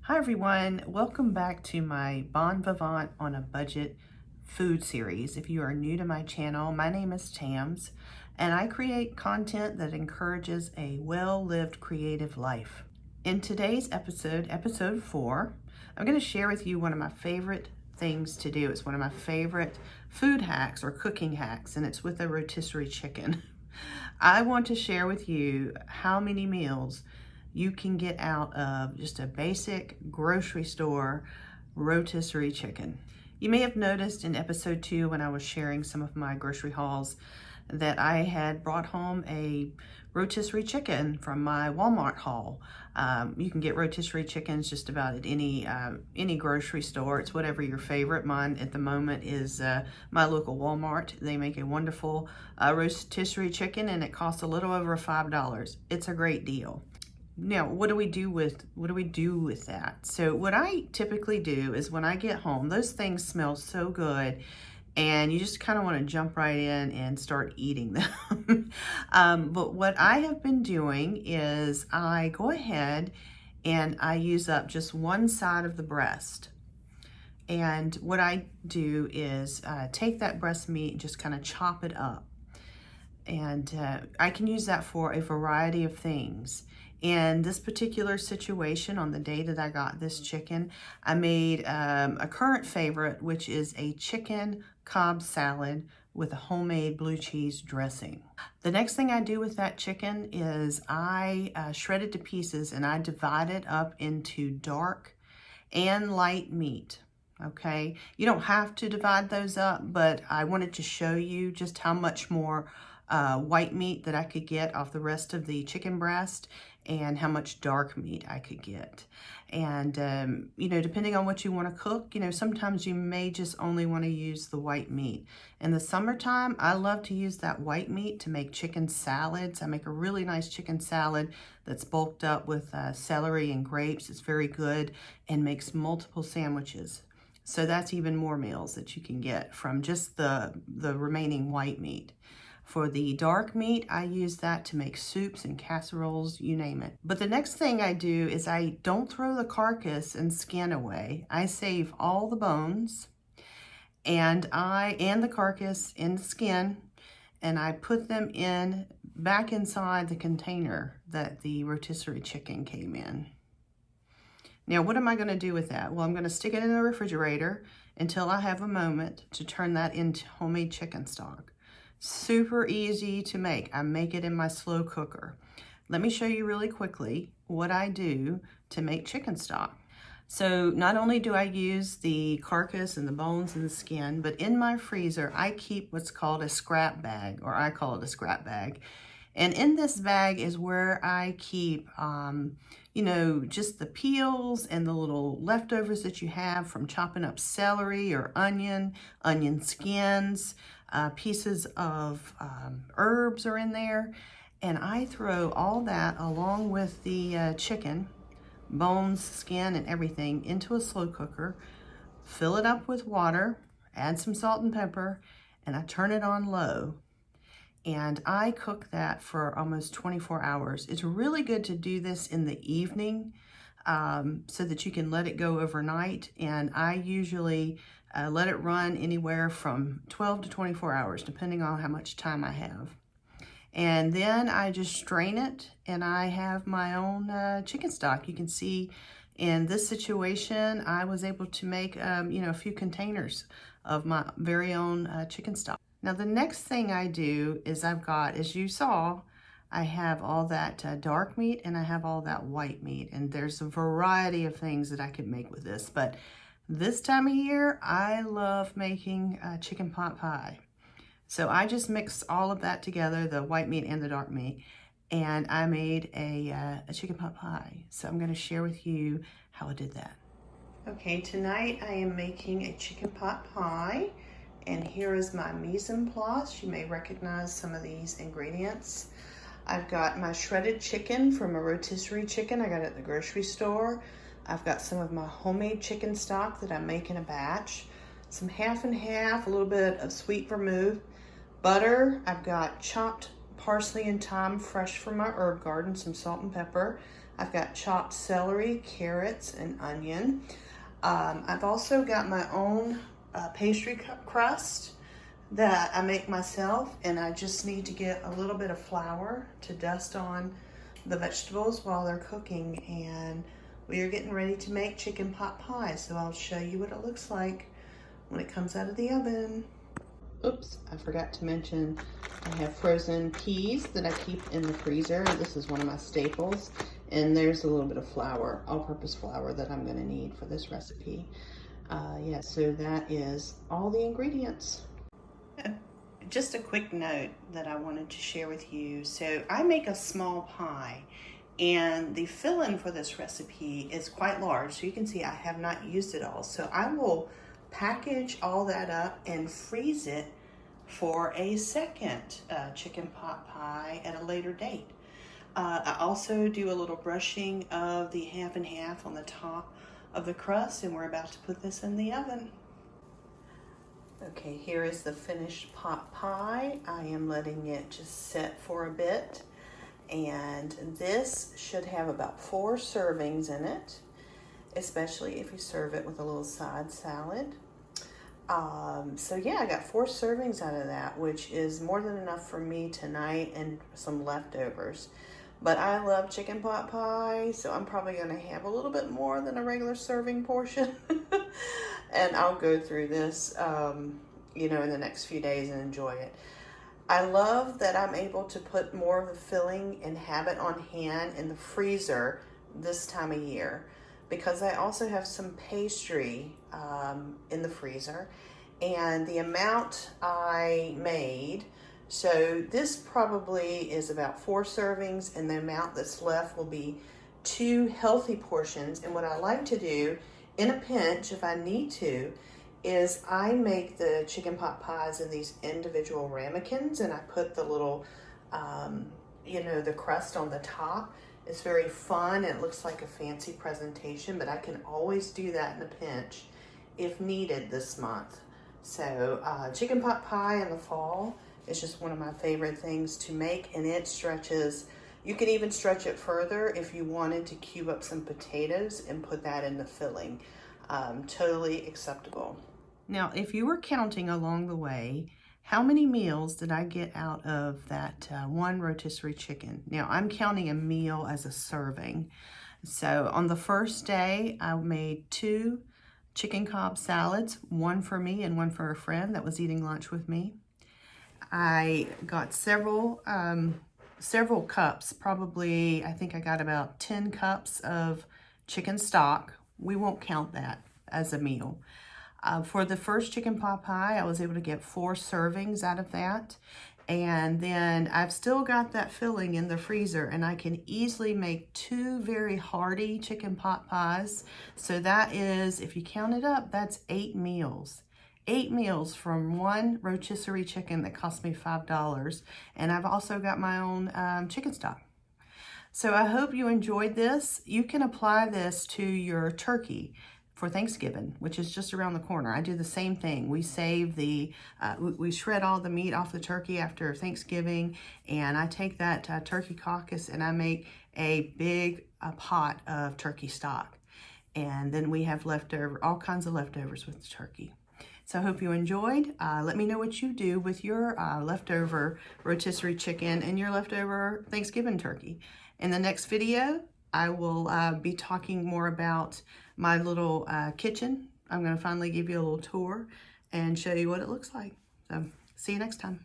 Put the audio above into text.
Hi everyone, welcome back to my Vivant on a Budget food series. If you are new to my channel, my name is Tams and I create content that encourages a well-lived creative life. In today's episode, episode 4, I'm going to share with you one of my favorite things to do. It's one of my favorite food hacks or cooking hacks, and it's with a rotisserie chicken. I want to share with you how many meals you can get out of just a basic grocery store rotisserie chicken. You may have noticed in episode 2 when I was sharing some of my grocery hauls that I had brought home a rotisserie chicken from my Walmart haul. You can get rotisserie chickens just about at any grocery store. It's whatever your favorite. Mine at the moment is my local Walmart. They make a wonderful rotisserie chicken, and it costs a little over $5. It's a great deal. Now, what do we do with that? So what I typically do is when I get home, those things smell so good and you just kind of want to jump right in and start eating them. But what I have been doing is I go ahead and I use up just one side of the breast. And what I do is take that breast meat and just kind of chop it up. And I can use that for a variety of things. In this particular situation, on the day that I got this chicken, I made a current favorite, which is a chicken Cobb salad with a homemade blue cheese dressing. The next thing I do with that chicken is I shred it to pieces and I divide it up into dark and light meat. Okay, you don't have to divide those up, but I wanted to show you just how much more white meat that I could get off the rest of the chicken breast and how much dark meat I could get. And, you know, depending on what you want to cook, you know, sometimes you may just only want to use the white meat. In the summertime, I love to use that white meat to make chicken salads. I make a really nice chicken salad that's bulked up with celery and grapes. It's very good and makes multiple sandwiches. So that's even more meals that you can get from just the remaining white meat. For the dark meat, I use that to make soups and casseroles, you name it. But the next thing I do is I don't throw the carcass and skin away. I save all the bones and the carcass and the skin, and I put them back inside the container that the rotisserie chicken came in. Now, what am I going to do with that? Well, I'm going to stick it in the refrigerator until I have a moment to turn that into homemade chicken stock. Super easy to make. I make it in my slow cooker. Let me show you really quickly what I do to make chicken stock. So not only do I use the carcass and the bones and the skin, but in my freezer, I keep what's called a scrap bag, or I call it a scrap bag. And in this bag is where I keep, you know, just the peels and the little leftovers that you have from chopping up celery or onion skins, pieces of herbs are in there. And I throw all that along with the chicken, bones, skin, and everything into a slow cooker, fill it up with water, add some salt and pepper, and I turn it on low. And I cook that for almost 24 hours. It's really good to do this in the evening so that you can let it go overnight. And I usually let it run anywhere from 12 to 24 hours, depending on how much time I have. And then I just strain it and I have my own chicken stock. You can see in this situation, I was able to make, you know, a few containers of my very own chicken stock. Now, the next thing I do is I've got, as you saw, I have all that dark meat and I have all that white meat. And there's a variety of things that I could make with this. But this time of year, I love making chicken pot pie. So I just mix all of that together, the white meat and the dark meat, and I made a chicken pot pie. So I'm going to share with you how I did that. Okay, tonight I am making a chicken pot pie. And here is my mise en place. You may recognize some of these ingredients. I've got my shredded chicken from a rotisserie chicken I got at the grocery store. I've got some of my homemade chicken stock that I make in a batch. Some half and half, a little bit of sweet vermouth. Butter, I've got chopped parsley and thyme fresh from my herb garden, some salt and pepper. I've got chopped celery, carrots, and onion. I've also got my own pastry crust that I make myself, and I just need to get a little bit of flour to dust on the vegetables while they're cooking. And we are getting ready to make chicken pot pie, so I'll show you what it looks like when it comes out of the oven. Oops, I forgot to mention I have frozen peas that I keep in the freezer. This is one of my staples. And there's a little bit of flour, all-purpose flour, that I'm gonna need for this recipe. Yeah, so that is all the ingredients. Just a quick note that I wanted to share with you. So I make a small pie, and the filling for this recipe is quite large. So you can see I have not used it all. So I will package all that up and freeze it for a second chicken pot pie at a later date. I also do a little brushing of the half and half on the top of the crust, and we're about to put this in the oven. Okay, here is the finished pot pie. I am letting it just set for a bit, and this should have about 4 servings in it, especially if you serve it with a little side salad. So yeah, I got 4 servings out of that, which is more than enough for me tonight and some leftovers. But I love chicken pot pie, so I'm probably gonna have a little bit more than a regular serving portion. And I'll go through this, you know, in the next few days and enjoy it. I love that I'm able to put more of the filling and have it on hand in the freezer this time of year, because I also have some pastry in the freezer, and the amount I made, so this probably is about 4 servings, and the amount that's left will be 2 healthy portions. And what I like to do in a pinch, if I need to, is I make the chicken pot pies in these individual ramekins, and I put the little, you know, the crust on the top. It's very fun. It looks like a fancy presentation, but I can always do that in a pinch if needed this month. So chicken pot pie in the fall is just one of my favorite things to make, and it stretches. You can even stretch it further if you wanted to cube up some potatoes and put that in the filling. Totally acceptable. Now, if you were counting along the way, how many meals did I get out of that one rotisserie chicken? Now, I'm counting a meal as a serving. So on the first day, I made 2 chicken Cobb salads, one for me and one for a friend that was eating lunch with me. I got several cups, probably, I think I got about 10 cups of chicken stock. We won't count that as a meal. For the first chicken pot pie, I was able to get 4 servings out of that. And then I've still got that filling in the freezer, and I can easily make 2 very hearty chicken pot pies. So that is, if you count it up, that's 8 meals. 8 meals from one rotisserie chicken that cost me $5. And I've also got my own chicken stock. So I hope you enjoyed this. You can apply this to your turkey for Thanksgiving, which is just around the corner. I do the same thing. We save the, we shred all the meat off the turkey after Thanksgiving, and I take that turkey carcass and I make a big pot of turkey stock. And then we have leftover, all kinds of leftovers with the turkey. So I hope you enjoyed. Let me know what you do with your leftover rotisserie chicken and your leftover Thanksgiving turkey. In the next video, I will be talking more about my little kitchen. I'm going to finally give you a little tour and show you what it looks like. So see you next time.